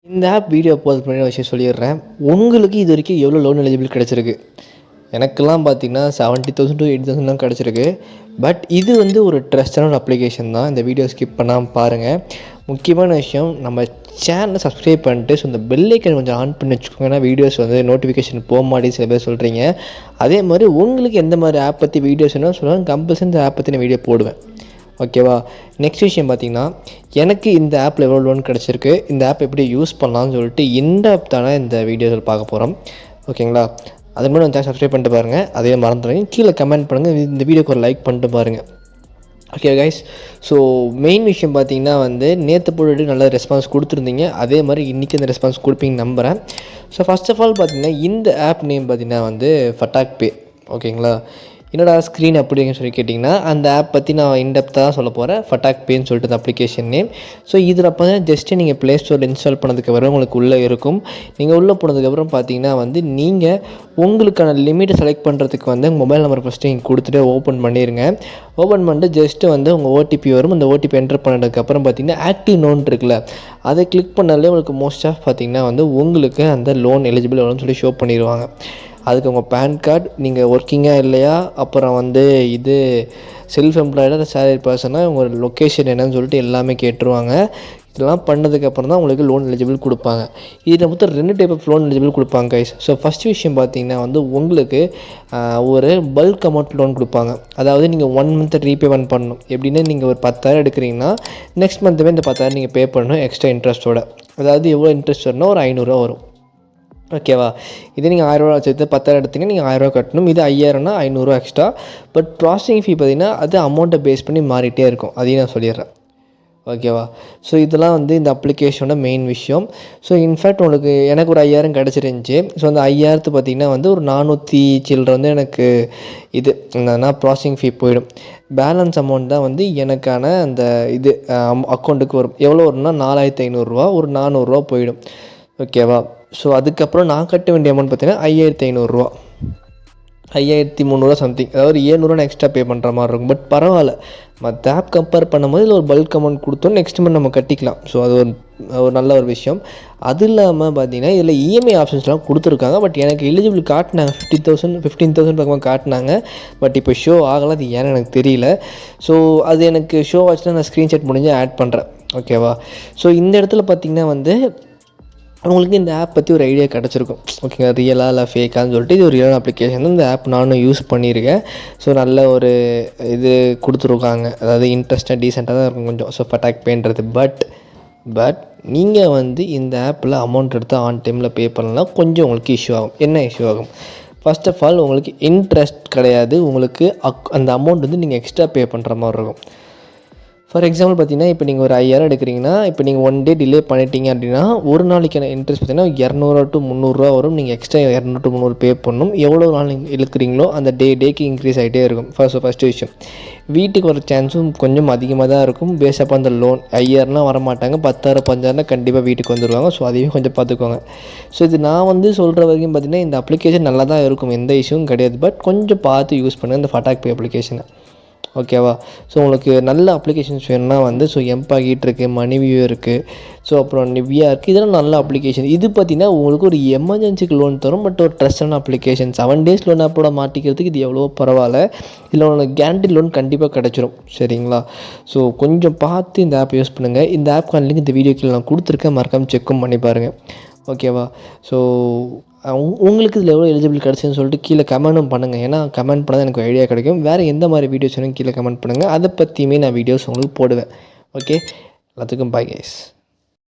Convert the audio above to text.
இந்த app video போகிறதுக்கு முன்னாடி ஒரு விஷயம் சொல்லிடுறேன். உங்களுக்கு இது வரைக்கும் எவ்வளோ லோன் எலிஜிபிள் கிடச்சிருக்கு? எனக்கெல்லாம் பார்த்தீங்கன்னா 70,000 to 80,000 தான் கிடச்சிருக்கு. பட் இது வந்து ஒரு ட்ரஸ்டான ஒரு அப்ளிகேஷன் தான். இந்த வீடியோ ஸ்கிப் பண்ணாமல் பாருங்கள். முக்கியமான விஷயம், நம்ம சேனலை சப்ஸ்கிரைப் பண்ணிட்டு இந்த பெல் ஐக்கன் கொஞ்சம் ஆன் பண்ணி வச்சுக்கோங்க. ஏன்னா வீடியோஸ் வந்து நோட்டிஃபிகேஷன் போக மாட்டேங்குது சில பேர் சொல்கிறீங்க. அதே மாதிரி உங்களுக்கு எந்த மாதிரி ஆப் பற்றி வீடியோஸ் வேணும் சொல்லுவாங்க, கம்பல்சரி இந்த ஆப் பற்றி நான் வீடியோ போடுவேன். ஓகேவா? நெக்ஸ்ட் விஷயம் பார்த்திங்கன்னா, எனக்கு இந்த ஆப்பில் எவ்வளோ லோன் கிடச்சிருக்கு, இந்த ஆப் எப்படி யூஸ் பண்ணலாம்னு சொல்லிட்டு இன்டெப்த்தான இந்த வீடியோஸில் பார்க்க போகிறோம். ஓகேங்களா? அது மாதிரி வந்து சப்ஸ்கிரைப் பண்ணிட்டு பாருங்கள். அதே மறந்துடுங்க. கீழே கமெண்ட் பண்ணுங்கள். இந்த வீடியோக்கு ஒரு லைக் பண்ணிட்டு பாருங்கள். ஓகே கைஸ், ஸோ மெயின் விஷயம் பார்த்தீங்கன்னா வந்து நேற்று போட்டு நல்ல ரெஸ்பான்ஸ் கொடுத்துருந்தீங்க. அதே மாதிரி இன்றைக்கி அந்த ரெஸ்பான்ஸ் கொடுப்பீங்கன்னு நம்புகிறேன். ஸோ ஃபஸ்ட் ஆஃப் ஆல் பார்த்தீங்கன்னா இந்த ஆப் நேம் பார்த்தீங்கன்னா வந்து ஃபட்டாக் பே. ஓகேங்களா? என்னடா ஸ்க்ரீன் அப்படின்னு சொல்லி கேட்டிங்கன்னா, அந்த ஆப் பற்றி நான் இன்டெப்த்தாக தான் சொல்ல போகிறேன். ஃபட்டாக் பேன்னு சொல்லிட்டு அந்த அப்ளிகேஷன் நேம். ஸோ இதில் பார்த்தீங்கன்னா ஜஸ்ட்டு நீங்கள் ப்ளே ஸ்டோரில் இன்ஸ்டால் பண்ணதுக்கப்புறம் உங்களுக்கு உள்ளே இருக்கும். நீங்கள் உள்ளே போனதுக்கப்புறம் பார்த்தீங்கன்னா வந்து நீங்கள் உங்களுக்கான லிமிட்டை செலக்ட் பண்ணுறதுக்கு வந்து மொபைல் நம்பர் ஃபஸ்ட்டு நீங்கள் கொடுத்துட்டு ஓப்பன் பண்ணிடுங்க. ஓப்பன் பண்ணிட்டு ஜஸ்ட்டு வந்து உங்கள் ஓடிபி வரும். அந்த ஓடிபி என்டர் பண்ணதுக்கப்புறம் பார்த்தீங்கன்னா ஆக்டிவ் லோன் இருக்குல்ல, அதை கிளிக் பண்ணாலே உங்களுக்கு மோஸ்ட் ஆஃப் பார்த்தீங்கன்னா வந்து உங்களுக்கு அந்த லோன் எலிஜிபிள் எவ்வளோன்னு சொல்லி ஷோ பண்ணிடுவாங்க. அதுக்கு உங்கள் பேன் கார்டு, நீங்கள் ஒர்க்கிங்காக இல்லையா, அப்புறம் வந்து இது செல்ஃப் எம்ப்ளாய்டாக சேலரி பர்சனாக உங்கள் லொக்கேஷன் என்னன்னு சொல்லிட்டு எல்லாமே கேட்டுருவாங்க. இதெல்லாம் பண்ணதுக்கப்புறம் தான் உங்களுக்கு லோன் எலிஜிபிள் கொடுப்பாங்க. இதில் மொத்தம் 2 டைப் ஆஃப் லோன் எலிஜிபிள் கொடுப்பாங்க கைஸ். ஸோ ஃபஸ்ட்டு விஷயம் பார்த்தீங்கன்னா வந்து உங்களுக்கு ஒரு பல்க் அமௌண்ட் லோன் கொடுப்பாங்க. அதாவது நீங்கள் 1 மந்த் ரீபேமெண்ட் பண்ணணும். எப்படின்னா நீங்கள் ஒரு 10,000 எடுக்கிறீங்கன்னா நெக்ஸ்ட் மந்த்துமே இந்த 10,000 நீங்கள் பே பண்ணணும் எக்ஸ்ட்ரா இன்ட்ரெஸ்ட்டோட. அதாவது எவ்வளோ இன்ட்ரெஸ்ட் வரணும், ஒரு 500 வரும். ஓகேவா? இதே நீங்கள் 1000 சேர்த்து 10,000 எடுத்தீங்கன்னா நீங்கள் 1000 கட்டணும். இது 5000னா 500 எக்ஸ்ட்ரா. பட் ப்ராசஸிங் ஃபீ பார்த்திங்கன்னா அது அமௌண்ட்டை பேஸ் பண்ணி மாறிட்டே இருக்கும். அதையும் நான் சொல்லிடுறேன். ஓகேவா? ஸோ இதெல்லாம் வந்து இந்த அப்ளிகேஷனோட மெயின் விஷயம். ஸோ இன்ஃபேக்ட் உங்களுக்கு எனக்கு ஒரு 5000 கிடச்சிருந்துச்சி. ஸோ அந்த 5000 பார்த்திங்கன்னா வந்து ஒரு 400 சில்லற வந்து எனக்கு இது என்னன்னா ப்ராசஸிங் ஃபீ போயிடும். பேலன்ஸ் அமௌண்ட் தான் வந்து எனக்கான அந்த இது அக்கௌண்ட்டுக்கு வரும். எவ்வளோ வரும்னா 4500 ஒரு 400 போயிடும். ஓகேவா? ஸோ அதுக்கப்புறம் நான் கட்ட வேண்டிய அமௌண்ட் பார்த்தீங்கன்னா 5500 5300 சம்திங். அதாவது 700 எக்ஸ்ட்ரா பே பண்ணுற மாதிரி இருக்கும். பட் பரவாயில்ல, மற்ற ஆப் கம்பேர் பண்ணும்போது இதில் ஒரு பல்க் அமௌண்ட் கொடுத்தோம், நெக்ஸ்ட் மந்த் நம்ம கட்டிக்கலாம். ஸோ அது ஒரு நல்ல ஒரு விஷயம். அது இல்லாமல் பார்த்தீங்கன்னா இதில் இஎம்ஐ ஆப்ஷன்ஸ்லாம் கொடுத்துருக்காங்க. பட் எனக்கு எலிஜிபிள் காட்டினாங்க 15,000 பக்கமாக காட்டினாங்க. பட் இப்போ ஷோ ஆகலை. அது ஏன்னு எனக்கு தெரியல. ஸோ அது எனக்கு ஷோ ஆச்சுன்னா நான் ஸ்க்ரீன்ஷாட் முடிஞ்சு ஆட் பண்ணுறேன். ஓகேவா? ஸோ இந்த இடத்துல பார்த்திங்கன்னா வந்து உங்களுக்கு இந்த ஆப் பற்றி ஒரு ஐடியா கிடச்சிருக்கும். ஓகேங்களா? ரியலாக இல்லை ஃபேக்கான்னு சொல்லிட்டு இது ஒரு ரியலான அப்ளிகேஷன் தான். இந்த ஆப் நானும் யூஸ் பண்ணியிருக்கேன். ஸோ நல்ல ஒரு இது கொடுத்துருக்காங்க. அதாவது இன்ட்ரெஸ்ட்டாக டீசெண்டாக தான் இருக்கும் கொஞ்சம். ஸோ ஃபட்டாக் பேன்றது பட் நீங்கள் வந்து இந்த ஆப்பில் அமௌண்ட் எடுத்து ஆன் டைமில் பே பண்ணலாம். கொஞ்சம் உங்களுக்கு இஷ்யூ ஆகும். என்ன இஷ்யூ ஆகும்? ஃபர்ஸ்ட் ஆஃப் ஆல் உங்களுக்கு இன்ட்ரெஸ்ட் கிடையாது. உங்களுக்கு அந்த அமௌண்ட் வந்து நீங்கள் எக்ஸ்ட்ரா பே பண்ணுற மாதிரி இருக்கும். ஃபார் எக்ஸாம்பிள் பார்த்தீங்கன்னா, இப்போ நீங்கள் ஒரு 5000 எடுக்கிறீங்கன்னா, இப்போ நீங்கள் 1 டே டிலே பண்ணிட்டீங்க அப்படின்னா, ஒரு நாளைக்கான இன்ட்ரெஸ்ட் பார்த்தீங்கன்னா 200 to 300 வரும். நீங்கள் எக்ஸ்ட்ரா 200 to 300 பே பண்ணணும். எவ்வளோ நாள் நீங்கள் இழுக்கிறீங்களோ அந்த டேக்கு இன்க்ரீஸ் ஆகிட்டே இருக்கும். ஃபஸ்ட்டு விஷயம். வீட்டுக்கு வர சான்ஸும் கொஞ்சம் அதிகமாக தான் இருக்கும். பேஸ் அப்போ அந்த லோன் 5000லாம் வரமாட்டாங்க. 10,000 15,000 கண்டிப்பாக வீட்டுக்கு வந்துடுவாங்க. ஸோ அதையும் கொஞ்சம் பார்த்துக்கோங்க. ஸோ இது நான் வந்து சொல்கிற வரைக்கும் பார்த்தீங்கன்னா இந்த அப்ளிகேஷன் நல்லா தான் இருக்கும். எந்த இஷ்யூவும் கிடையாது. பட் கொஞ்சம் பார்த்து யூஸ் பண்ணுங்கள் இந்த ஃபட்டாக் பே அப்ளிகேஷனை. ஓகேவா? ஸோ உங்களுக்கு நல்ல அப்ளிகேஷன்ஸ் வேணும்னா வந்து ஸோ எம்பாகிட் இருக்குது, மணிவியூ இருக்குது, ஸோ அப்புறம் நிவ்யா இருக்குது. இதெல்லாம் நல்ல அப்ளிகேஷன். இது பார்த்திங்கன்னா உங்களுக்கு ஒரு எமர்ஜென்சிக்கு லோன் தரும். பட் ஒரு ட்ரஸ்டான அப்ளிகேஷன். 7 days லோன் ஆப்போட மாட்டிக்கிறதுக்கு இது எவ்வளோ பரவாயில்ல. இதில் உங்களுக்கு கேரண்டி லோன் கண்டிப்பாக கிடச்சிரும். சரிங்களா? ஸோ கொஞ்சம் பார்த்து இந்த ஆப் யூஸ் பண்ணுங்கள். இந்த ஆப்க்கான லிங்க் இந்த வீடியோக்கு நான் கொடுத்துருக்கேன். மறக்காமல் செக்கும் பண்ணி பாருங்கள். ஓகேவா? ஸோ உங்களுக்கு இதில் எவ்வளோ எலிஜிபிள் கிடச்சுன்னு சொல்லிட்டு கீழே கமெண்ட்டும் பண்ணுங்கள். ஏன்னா கமெண்ட் பண்ணால் எனக்கு ஐடியா கிடைக்கும். வேறு எந்த மாதிரி வீடியோஸ் வேணும் கீழே கமெண்ட் பண்ணுங்கள். அதை பற்றியுமே நான் வீடியோஸ் உங்களுக்கு போடுவேன். ஓகே, எல்லாத்துக்கும் பாய் கைஸ்.